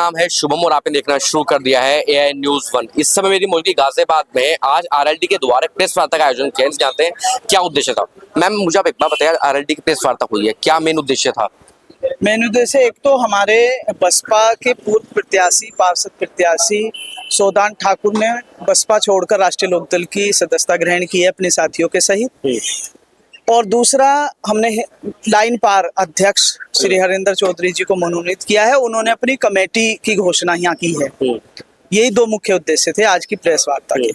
नाम है शुभम और आपने देखना शुरू कर दिया है एआई न्यूज 1। इस समय मेरी मौजूदगी गाजियाबाद में आज आरएलडी के द्वारा प्रेस वार्ता का आयोजन किया। जानते हैं क्या उद्देश्य था। मैम मुझे आप एक बार बताइए, आरएलडी की प्रेस वार्ता हुई है, क्या मेन उद्देश्य था। मेन उद्देश्य एक तो हमारे बसपा के पूर्व प्रत्याशी पार्षद प्रत्याशी सौदान ठाकुर ने बसपा छोड़कर राष्ट्रीय लोकदल की सदस्यता ग्रहण की है अपने साथियों के सहित। और दूसरा, हमने लाइन पार अध्यक्ष श्री हरिंदर चौधरी जी को मनोनीत किया है। उन्होंने अपनी कमेटी की घोषणा यहाँ की है। यही दो मुख्य उद्देश्य थे आज की प्रेस वार्ता के।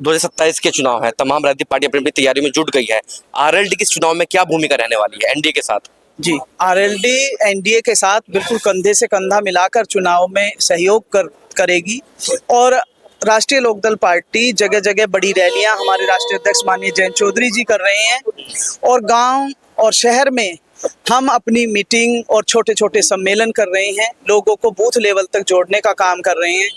2027 के चुनाव है, तमाम राजनीतिक पार्टी अपनी अपनी तैयारी में जुट गई है। आरएलडी के चुनाव में क्या भूमिका रहने वाली है एनडीए के साथ। जी, आरएलडी एनडीए के साथ बिल्कुल कंधे से कंधा मिलाकर चुनाव में सहयोग करेगी। और राष्ट्रीय लोकदल पार्टी जगह जगह बड़ी रैलियां हमारे राष्ट्रीय अध्यक्ष माननीय जयंत चौधरी जी कर रहे हैं। और गांव और शहर में हम अपनी मीटिंग और छोटे छोटे सम्मेलन कर रहे हैं। लोगों को बूथ लेवल तक जोड़ने का काम कर रहे हैं।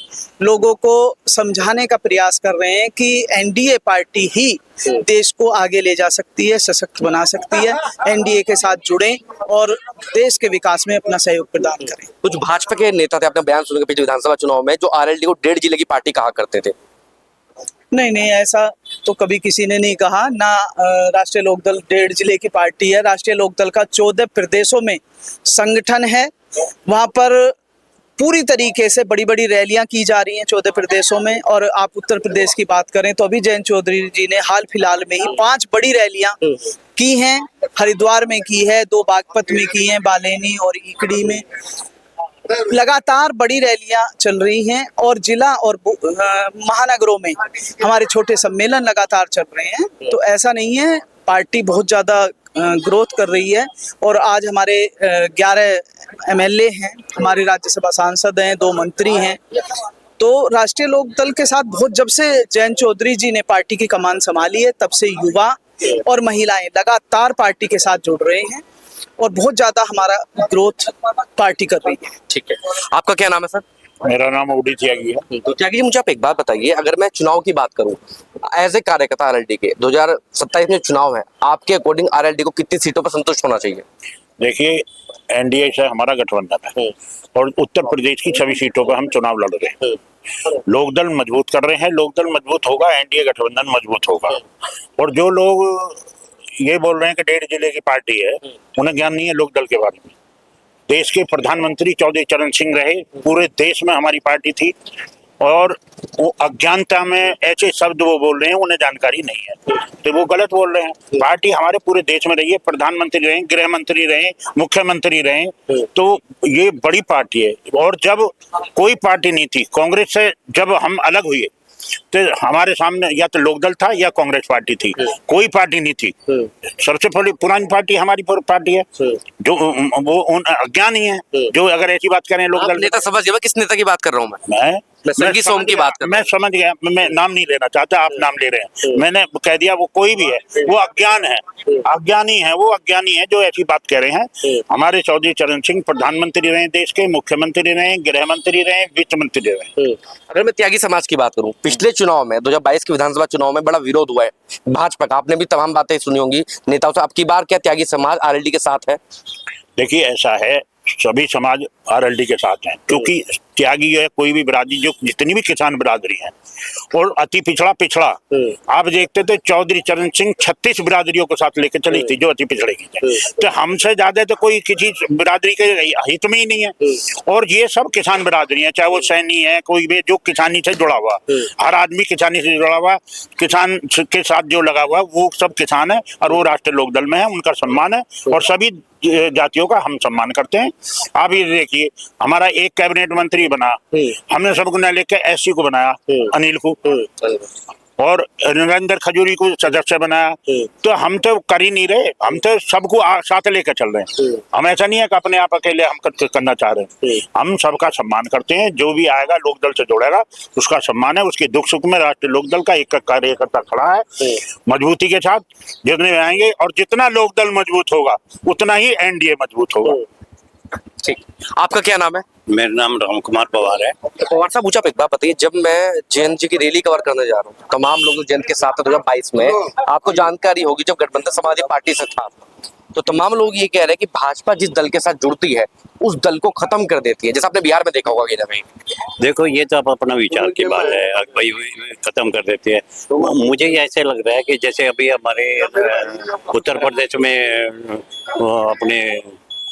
लोगों को समझाने का प्रयास कर रहे हैं कि एनडीए पार्टी ही देश को आगे ले जा सकती है, सशक्त बना सकती है। एनडीए के साथ जुड़ें और देश के विकास में अपना सहयोग प्रदान करें। कुछ भाजपा के नेता थे, आपने बयान सुनकर पिछले विधानसभा चुनाव में, जो आरएलडी को 1.5 जिले की पार्टी कहा करते थे। नहीं, ऐसा तो कभी किसी ने नहीं कहा ना। राष्ट्रीय लोकदल 1.5 जिले की पार्टी है। राष्ट्रीय लोकदल का 14 प्रदेशों में संगठन है। वहां पर पूरी तरीके से बड़ी बड़ी रैलियां की जा रही हैं 14 प्रदेशों में। और आप उत्तर प्रदेश की बात करें तो अभी जयंत चौधरी जी ने हाल फिलहाल में ही 5 बड़ी रैलियां की हैं। हरिद्वार में की है, 2 बागपत में की हैं, बालेनी और इकड़ी में। लगातार बड़ी रैलियां चल रही हैं और जिला और महानगरों में हमारे छोटे सम्मेलन लगातार चल रहे हैं। तो ऐसा नहीं है, पार्टी बहुत ज़्यादा ग्रोथ कर रही है। और आज हमारे 11 एमएलए हैं, हमारे राज्यसभा सांसद हैं, 2 मंत्री हैं। तो राष्ट्रीय लोकदल के साथ बहुत, जब से जयंत चौधरी जी ने पार्टी की कमान संभाली है तब से युवा और महिलाएं लगातार पार्टी के साथ जुड़ रहे हैं। और बहुत ज्यादा हमारा ग्रोथ पार्टी कर रही है। ठीक है, आपका क्या नाम है सर। मेरा नाम ओडी त्यागी है। तो त्यागी जी, मुझे आप एक बात बताइए, अगर मैं चुनाव की बात करूं एज ए कार्यकर्ता आरएलडी के, 2027 में चुनाव है, आपके अकॉर्डिंग आरएलडी को कितनी सीटों पर संतुष्ट होना चाहिए। देखिए, एनडीए से हमारा गठबंधन है और उत्तर प्रदेश की 6 सीटों पर हम चुनाव लड़ रहे हैं। लोकदल मजबूत कर रहे हैं। लोकदल मजबूत होगा, एनडीए गठबंधन मजबूत होगा। और जो लोग ये बोल रहे हैं कि 1.5 जिले की पार्टी है, उन्हें ज्ञान नहीं है लोकदल के बारे में। देश के प्रधानमंत्री चौधरी चरण सिंह रहे, पूरे देश में हमारी पार्टी थी। और वो अज्ञानता में ऐसे शब्द वो बोल रहे हैं, उन्हें जानकारी नहीं है, तो वो गलत बोल रहे हैं। पार्टी हमारे पूरे देश में रही है, प्रधानमंत्री रहे, गृह मंत्री रहे, मुख्यमंत्री रहे, तो ये बड़ी पार्टी है। और जब कोई पार्टी नहीं थी, कांग्रेस से जब हम अलग हुए तो हमारे सामने या तो लोकदल था या कांग्रेस पार्टी थी, कोई पार्टी नहीं थी। सबसे पहले पुरानी पार्टी हमारी पार्टी है। जो वो उन अज्ञानी है जो अगर ऐसी बात करें लोकदल। नेता समझ गया किस नेता की बात कर रहा हूँ मैं संगी सोम की बात कर। मैं समझ गया, मैं नाम नहीं लेना चाहता, आप नाम ले रहे हैं, मैंने कह दिया वो कोई भी है, वो अज्ञान है, अज्ञानी है, वो अज्ञानी है जो ऐसी बात कह रहे हैं। हमारे चौधरी चरण सिंह प्रधानमंत्री रहे, देश के मुख्यमंत्री रहे, गृह मंत्री रहे, वित्त मंत्री रहे। अगर मैं त्यागी समाज की बात करूं, पिछले चुनाव में 2022 के विधानसभा चुनाव में बड़ा विरोध हुआ है भाजपा का, आपने भी तमाम बातें सुनी होंगी नेताओं से। अब की बार क्या त्यागी समाज आरएलडी के साथ है। देखिए, ऐसा है, सभी समाज आरएलडी के साथ हैं, क्योंकि त्यागी है कोई भी बिरादरी, जो जितनी भी किसान बिरादरी है और अति पिछड़ा आप देखते थे चौधरी चरण सिंह 36 बिरादरियों के साथ लेकर चली थी जो अति पिछड़े की थे। तो हमसे ज्यादा तो कोई किसी बिरादरी के हित में ही नहीं है। और ये सब किसान बिरादरी है, चाहे वो सैनी है, कोई भी जो किसानी से जुड़ा हुआ, हर आदमी किसानी से जुड़ा हुआ, किसान के साथ जो लगा हुआ वो सब किसान है। और वो राष्ट्रीय लोकदल में है, उनका सम्मान है और सभी जातियों का हम सम्मान करते हैं। आप ये देखिए, हमारा एक कैबिनेट मंत्री बना, हमने सबको न लेकर एससी को बनाया, अनिल को, और नरेंद्र खजूरी को सदस्य बनाया। तो हम तो कर ही नहीं रहे, हम तो सबको साथ लेकर चल रहे हैं। हम ऐसा नहीं है कि अपने आप अकेले हम करना चाह रहे हैं। हम सबका सम्मान करते हैं, जो भी आएगा लोकदल से जोड़ेगा उसका सम्मान है। उसके दुख सुख में राष्ट्रीय लोकदल का एक कार्यकर्ता खड़ा है मजबूती के साथ, जितने में आएंगे। और जितना लोकदल मजबूत होगा उतना ही एनडीए मजबूत होगा। ठीक, आपका क्या नाम है। मेरा नाम राम कुमार पवार है। पवार साहब, मुझे आप एक बात बताइए, जब मैं जयंत जी की रैली कवर करने जा रहा हूँ, तमाम लोग जयंत के साथ 2022 में, आपको जानकारी होगी जब गठबंधन समाजवादी पार्टी से था तो तमाम लोग ये कह रहे हैं कि भाजपा जिस दल के साथ जुड़ती है उस दल को खत्म कर देती है, जैसा आपने बिहार में देखा होगा कहीं ना कहीं। देखो ये तो आप अपना विचार की बात है, भाई खत्म कर देती है। मुझे ये ऐसे लग रहा है कि जैसे अभी हमारे उत्तर प्रदेश में अपने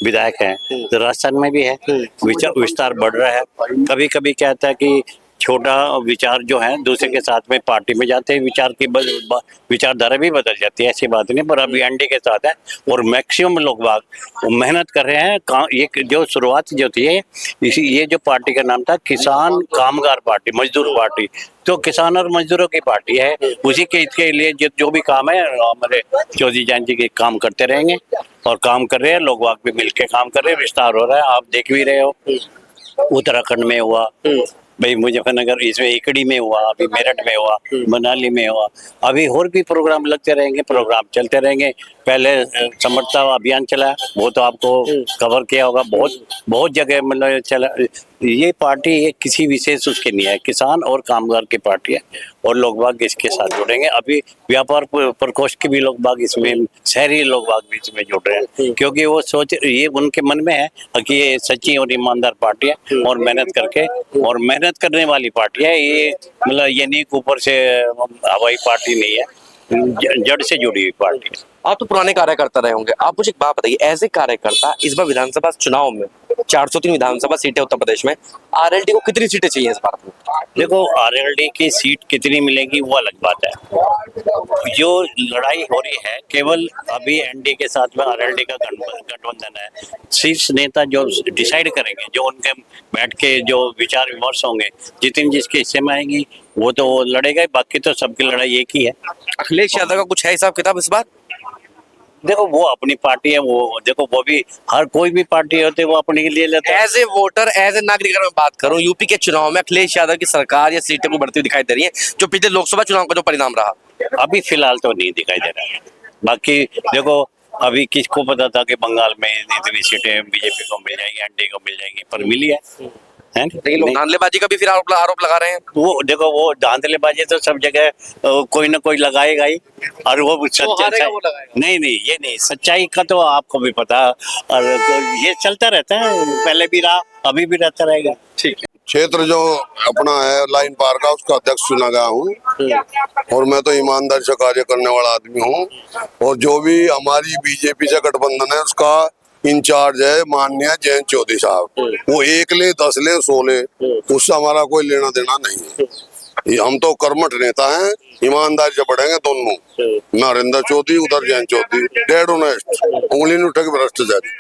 विधायक हैं, तो राजस्थान में भी है, विस्तार बढ़ रहा है। कभी कभी क्या होता है कि छोटा विचार जो है दूसरे के साथ में पार्टी में जाते हैं, विचारधारा भी बदल जाती है, ऐसी बात नहीं। पर अभी एनडीए के साथ है और मैक्सिमम लोग बाग मेहनत कर रहे हैं। ये जो शुरुआत जो थी ये जो पार्टी का नाम था किसान कामगार पार्टी, मजदूर पार्टी, तो किसान और मजदूरों की पार्टी है। उसी के इसके लिए जो भी काम है हमारे चौधरी जयंत जी के काम करते रहेंगे और काम कर रहे हैं, लोग बाग भी मिलके काम कर रहे हैं, विस्तार हो रहा है। आप देख भी रहे हो उत्तराखंड में हुआ, भाई मुजफ्फरनगर, इसमें इकड़ी में हुआ, अभी मेरठ में हुआ, मनाली में हुआ, अभी और भी प्रोग्राम लगते रहेंगे, प्रोग्राम चलते रहेंगे। पहले समर्थता अभियान चला, वो तो आपको कवर किया होगा, बहुत जगह मतलब चला। ये पार्टी ये किसी विशेष उसके नहीं है, किसान और कामगार की पार्टी है और लोग बाग इसके साथ जुड़ेंगे। अभी व्यापार प्रकोष्ठ के भी लोग बाग इसमें, शहरी लोग बाग भी इसमें जुड़ रहे हैं, क्योंकि वो सोच ये उनके मन में है कि ये सच्ची और ईमानदार पार्टी है और मेहनत करके और मेहनत करने वाली पार्टी है। ये मतलब ये नहीं ऊपर से हवाई पार्टी नहीं है, जड़ से जुड़ी हुई पार्टी है। आप तो पुराने कार्यकर्ता रहे होंगे, आप मुझे एक बात बताइए, एज ए कार्यकर्ता इस बार विधानसभा चुनाव में 403 विधानसभा सीटें उत्तर प्रदेश में, आरएलडी को कितनी सीटें चाहिए इस बार में? देखो आरएलडी की सीट कितनी मिलेगी वो अलग बात है। जो लड़ाई हो रही है केवल अभी एनडीए के साथ में आरएलडी का गठबंधन है। शीर्ष नेता जो डिसाइड करेंगे, जो उनके बैठ के जो विचार विमर्श होंगे, जितनी जिसके हिस्से में आएंगी वो तो लड़ेगा ही, बाकी तो सबकी लड़ाई एक ही है। अखिलेश यादव का कुछ है हिसाब किताब इस बार? देखो वो अपनी पार्टी है, वो देखो वो भी हर कोई भी पार्टी होती है वो अपने के लिए लेता है। As a voter, as a नागरिक अगर मैं बात करूं, यूपी के चुनाव में अखिलेश यादव की सरकार या सीटें को बढ़ती हुई दिखाई दे रही है, जो पिछले लोकसभा चुनाव का जो परिणाम रहा। अभी फिलहाल तो नहीं दिखाई दे रहा है। बाकी देखो अभी किसको पता था कि बंगाल में इतनी सीटें बीजेपी को मिल जाएगी, एनडीए को मिल जाएगी, पर मिली है ना? लेकिन लोग धांधलेबाजी का भी फिर आरोप लगा रहे हैं। वो देखो वो धांधलेबाजी तो सब जगह कोई ना कोई लगाएगा ही, और वो हारेगा वो लगाएगा। नहीं ये नहीं, सच्चाई का तो आपको भी पता, और ये चलता रहता है, पहले भी रहा अभी भी रहता रहेगा। ठीक है। क्षेत्र जो अपना है लाइन पार का, उसका अध्यक्ष चुना गया हूँ और मैं तो ईमानदारी से कार्य करने वाला आदमी हूँ। और जो भी हमारी बीजेपी से गठबंधन है उसका इंचार्ज है माननीय जयंत चौधरी साहब। वो 1 ले 10 ले 100 ले, उससे हमारा कोई लेना देना नहीं है। हम तो कर्मठ नेता हैं, ईमानदारी से बढ़ेंगे दोनों। नरेंद्र चौधरी, उधर जयंत चौधरी, डेड ऑनेस्ट, उंगली नहीं उठेगी भ्रष्टाचारी।